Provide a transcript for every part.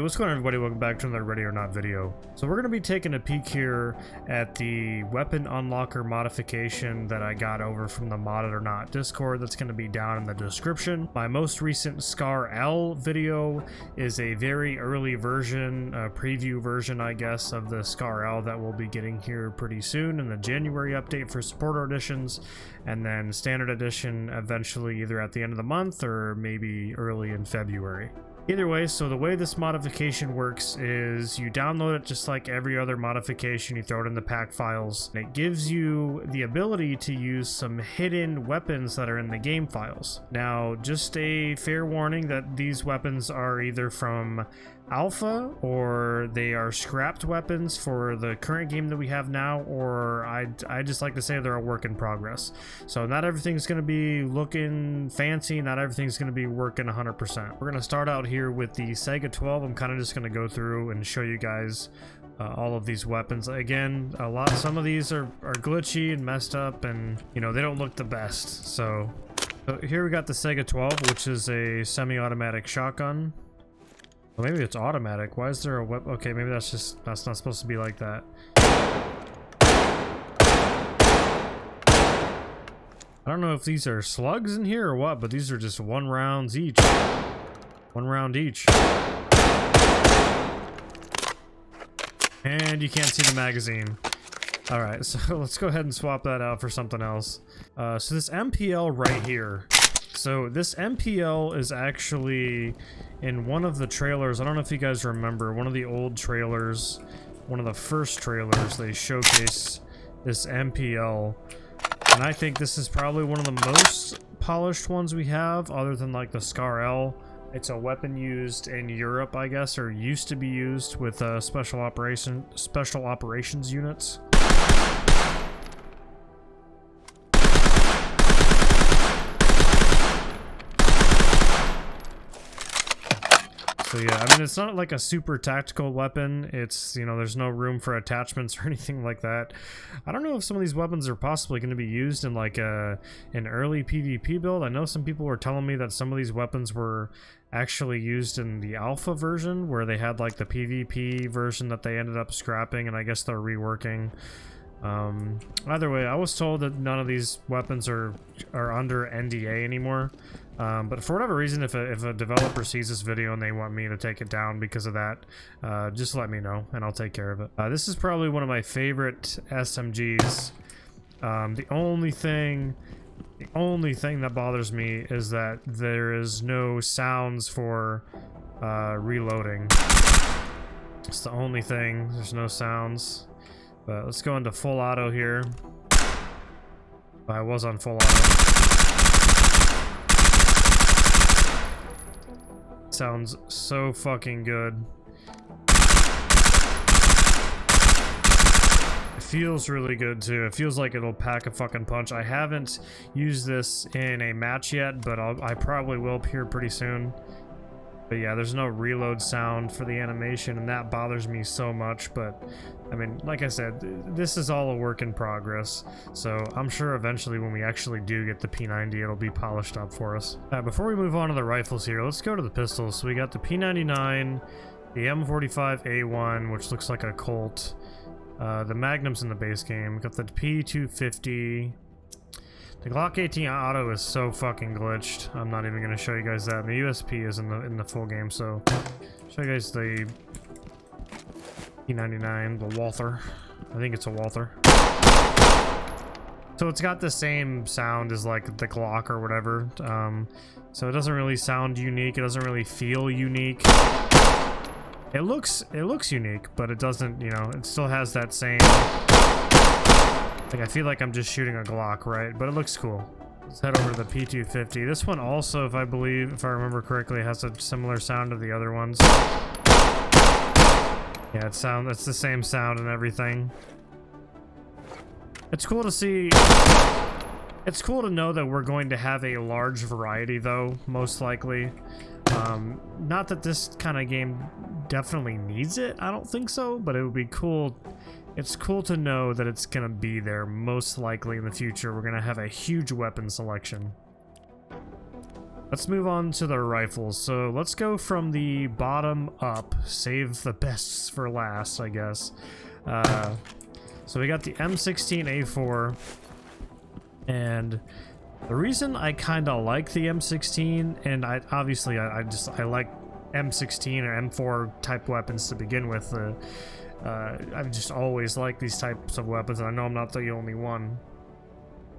what's going on, everybody? Welcome back to another Ready or Not video. So we're going to be taking a peek here at the weapon unlocker modification that I got over from the Modded or Not Discord. That's going to be down in the description. My most recent Scar L video is a very early version, a preview version, I guess, of the Scar L that we'll be getting here pretty soon in the January update for supporter editions, and then standard edition eventually either at the end of the month or maybe early in February. Either way, so the way this modification works is you download it just like every other modification, you throw it in the pack files, and it gives you the ability to use some hidden weapons that are in the game files. Now, just a fair warning that these weapons are either from alpha or they are scrapped weapons for the current game that we have now, or I just like to say they're a work in progress. So not everything's going to be looking fancy, not everything's going to be working 100%. We're going to start out here with the Sega 12. I'm kind of just going to go through and show you guys all of these weapons. Again, some of these are glitchy and messed up, and you know, they don't look the best. So here we got the Sega 12, which is a semi-automatic shotgun. Well, maybe it's automatic. Why is there a weapon? Okay, maybe that's not supposed to be like that. I don't know if these are slugs in here or what, but these are just 1 rounds each. 1 round each. And you can't see the magazine. Alright, so let's go ahead and swap that out for something else. So this MPL right here. So this MPL is actually in one of the trailers. I don't know if you guys remember, one of the old trailers, one of the first trailers, they showcase this MPL. And I think this is probably one of the most polished ones we have, other than like the Scar L. It's a weapon used in Europe, I guess, or used to be used with special operations units. So yeah, I mean, it's not like a super tactical weapon. It's, you know, there's no room for attachments or anything like that. I don't know if some of these weapons are possibly going to be used in like an early PvP build. I know some people were telling me that some of these weapons were actually used in the alpha version, where they had like the PvP version that they ended up scrapping, and I guess they're reworking. Either way, I was told that none of these weapons are under NDA anymore. But for whatever reason, if a developer sees this video and they want me to take it down because of that, just let me know and I'll take care of it. This is probably one of my favorite SMGs. The only thing that bothers me is that there is no sounds for reloading. It's the only thing. There's no sounds. But let's go into full auto here. I was on full auto. Sounds so fucking good. It feels really good too. It feels like it'll pack a fucking punch. I haven't used this in a match yet, but I probably will here pretty soon. But yeah, there's no reload sound for the animation, and that bothers me so much. But I mean, like I said, this is all a work in progress, so I'm sure eventually when we actually do get the P90, it'll be polished up for us. Before we move on to the rifles here, let's go to the pistols. So we got the P99, the M45A1, which looks like a Colt, the Magnum's in the base game. We got the P250. The Glock 18 auto is so fucking glitched. I'm not even going to show you guys that. And the USP is in the full game, so show you guys the P99, the Walther. I think it's a Walther. So it's got the same sound as like the Glock or whatever. So it doesn't really sound unique. It doesn't really feel unique. It looks unique, but it doesn't, you know, it still has that same... Like, I feel like I'm just shooting a Glock, right? But it looks cool. Let's head over to the P250. This one also, if I remember correctly, has a similar sound to the other ones. Yeah, it's the same sound and everything. It's cool to see. It's cool to know that we're going to have a large variety, though, most likely. Not that this kind of game definitely needs it, I don't think so, but it would be cool. It's cool to know that it's gonna be there most likely in the future. We're gonna have a huge weapon selection. Let's move on to the rifles. So let's go from the bottom up. Save the bests for last, I guess. So we got the M16A4. And the reason I kind of like the M16, and I like M16 or M4 type weapons to begin with. I've just always liked these types of weapons, and I know I'm not the only one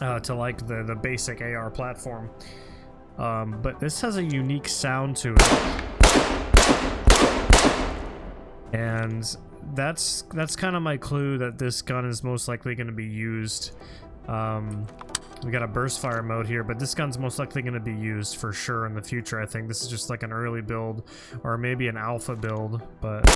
to like the basic AR platform. But this has a unique sound to it, and that's kind of my clue that this gun is most likely going to be used. We got a burst fire mode here, but this gun's most likely going to be used for sure in the future. I think this is just like an early build, or maybe an alpha build, but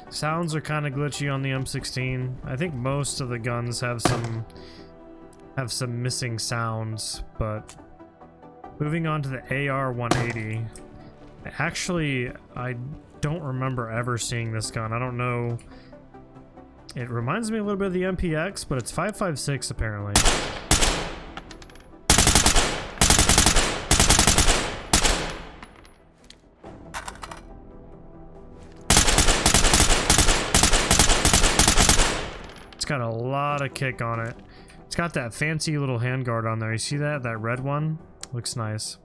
sounds are kind of glitchy on the M16. I think most of the guns have some missing sounds, but moving on to the AR-180. Actually, I don't remember ever seeing this gun. I don't know. It reminds me a little bit of the MPX, but it's 5.56 apparently. It's got a lot of kick on it. It's got that fancy little handguard on there. You see that? That red one? Looks nice.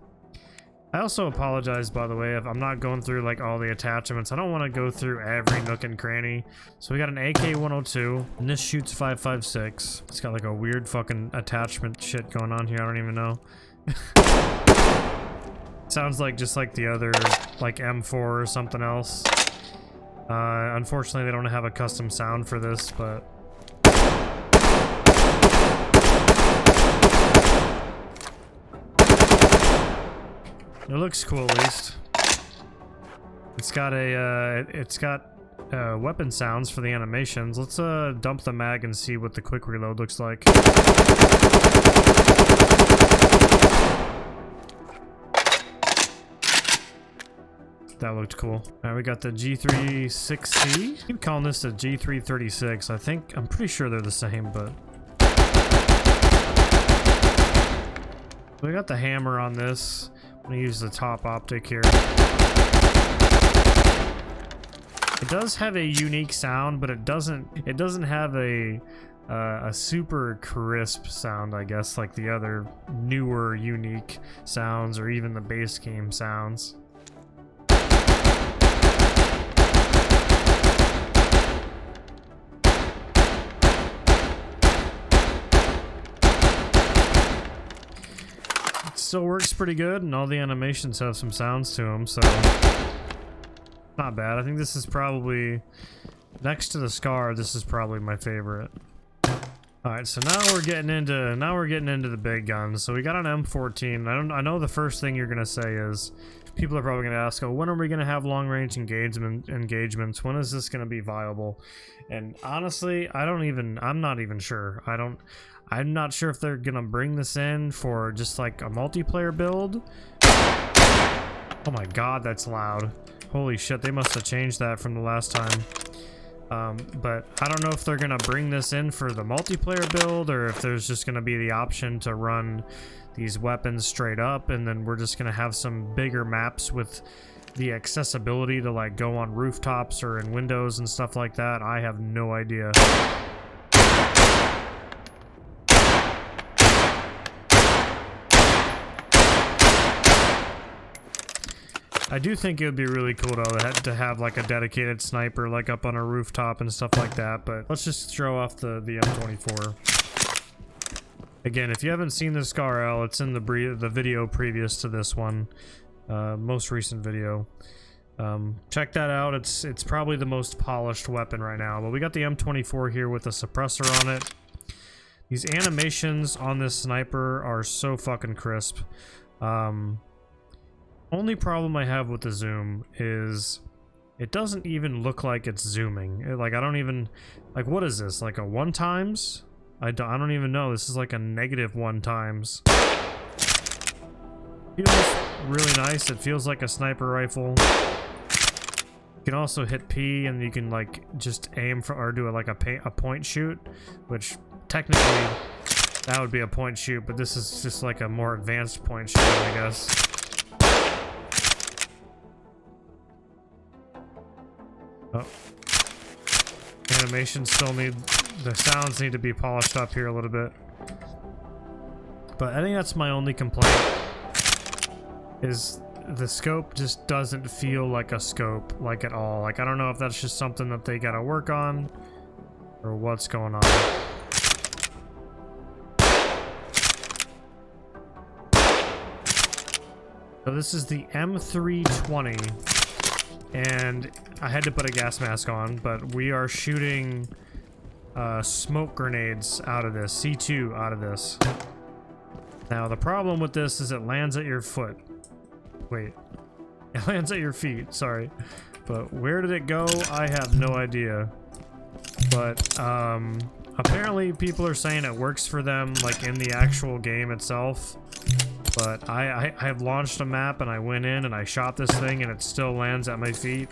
I also apologize, by the way, if I'm not going through like all the attachments. I don't want to go through every nook and cranny. So we got an AK-102, and this shoots 5.56. It's got like a weird fucking attachment shit going on here. I don't even know. Sounds like just like the other like M4 or something else. Unfortunately, they don't have a custom sound for this, but it looks cool at least. It's got weapon sounds for the animations. Let's dump the mag and see what the quick reload looks like. That looked cool. Alright, we got the G36C. I keep calling this the G336. I'm pretty sure they're the same, but we got the hammer on this. I'm gonna use the top optic here. It does have a unique sound, but it doesn't have a super crisp sound, I guess, like the other newer unique sounds or even the base game sounds. Still works pretty good, and all the animations have some sounds to them, so not bad. I think this is probably, next to the Scar, this is probably my favorite. Alright, so now we're getting into the big guns. So we got an M14. I know the first thing you're gonna say is, people are probably gonna ask, oh, when are we gonna have long-range engagements? When is this gonna be viable? And honestly, I'm not even sure. I'm not sure if they're gonna bring this in for just like a multiplayer build. Oh my god, that's loud. Holy shit, they must have changed that from the last time. But I don't know if they're gonna bring this in for the multiplayer build, or if there's just gonna be the option to run these weapons straight up, and then we're just gonna have some bigger maps with the accessibility to like go on rooftops or in windows and stuff like that. I have no idea. I do think it would be really cool to have like a dedicated sniper like up on a rooftop and stuff like that, but let's just throw off the M24. Again, if you haven't seen the Scar L, it's in the video previous to this one, most recent video. Check that out. It's probably the most polished weapon right now, but we got the M24 here with a suppressor on it. These animations on this sniper are so fucking crisp. Only problem I have with the zoom is it doesn't even look like it's zooming. I don't even, like, what is this, like a 1 times? I don't even know. This is like a -1 times. Feels really nice. It feels like a sniper rifle. You can also hit P and you can like just aim for or do like a point shoot, which technically that would be a point shoot, but this is just like a more advanced point shoot, I guess. Oh. Animations still need, the sounds need to be polished up here a little bit. But I think that's my only complaint, is the scope just doesn't feel like a scope, like at all. Like, I don't know if that's just something that they gotta work on, or what's going on. So this is the M320, and I had to put a gas mask on, but we are shooting smoke grenades out of this, C2 out of this. Now the problem with this is it lands at your foot. Wait, it lands at your feet, sorry. But where did it go? I have no idea. But apparently people are saying it works for them, like in the actual game itself. But I have launched a map and I went in and I shot this thing and it still lands at my feet.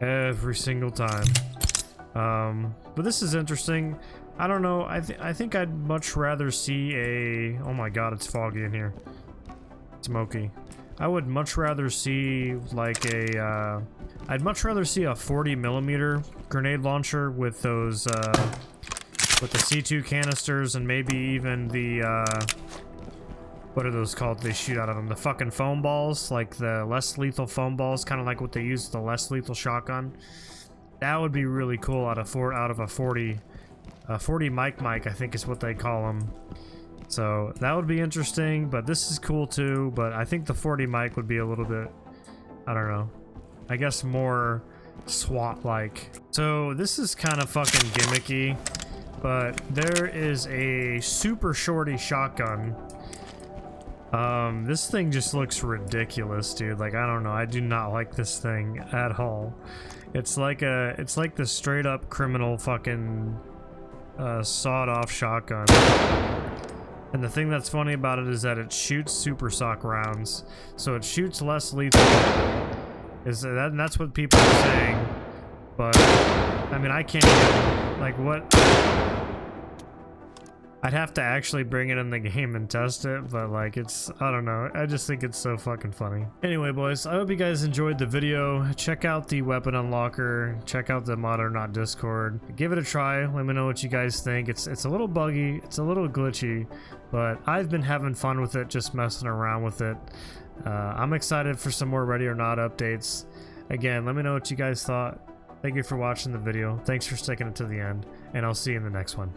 Every single time. But this is interesting. I don't know, I think I'd much rather see a... Oh my god, it's foggy in here. Smoky. I would much rather see like a... I'd much rather see a 40mm grenade launcher with those, with the C2 canisters and maybe even the, what are those called they shoot out of them? The fucking foam balls, like the less lethal foam balls, kind of like what they use the less lethal shotgun. That would be really cool out of a 40 mic, I think is what they call them. So that would be interesting, but this is cool too. But I think the 40 mic would be a little bit, I don't know, I guess more SWAT-like. So this is kind of fucking gimmicky, but there is a super shorty shotgun. This thing just looks ridiculous, dude. Like, I don't know, I do not like this thing at all. It's like the straight up criminal fucking sawed-off shotgun. And the thing that's funny about it is that it shoots super sock rounds, so it shoots less lethal. And that's what people are saying. But I mean, I can't even, like, what? I'd have to actually bring it in the game and test it, but like, it's, I don't know, I just think it's so fucking funny. Anyway, boys, I hope you guys enjoyed the video. Check out the weapon unlocker, check out the mod or not Discord, give it a try, let me know what you guys think. It's a little buggy, it's a little glitchy, but I've been having fun with it, just messing around with it. I'm excited for some more Ready or Not updates. Again, let me know what you guys thought. Thank you for watching the video, thanks for sticking it to the end, and I'll see you in the next one.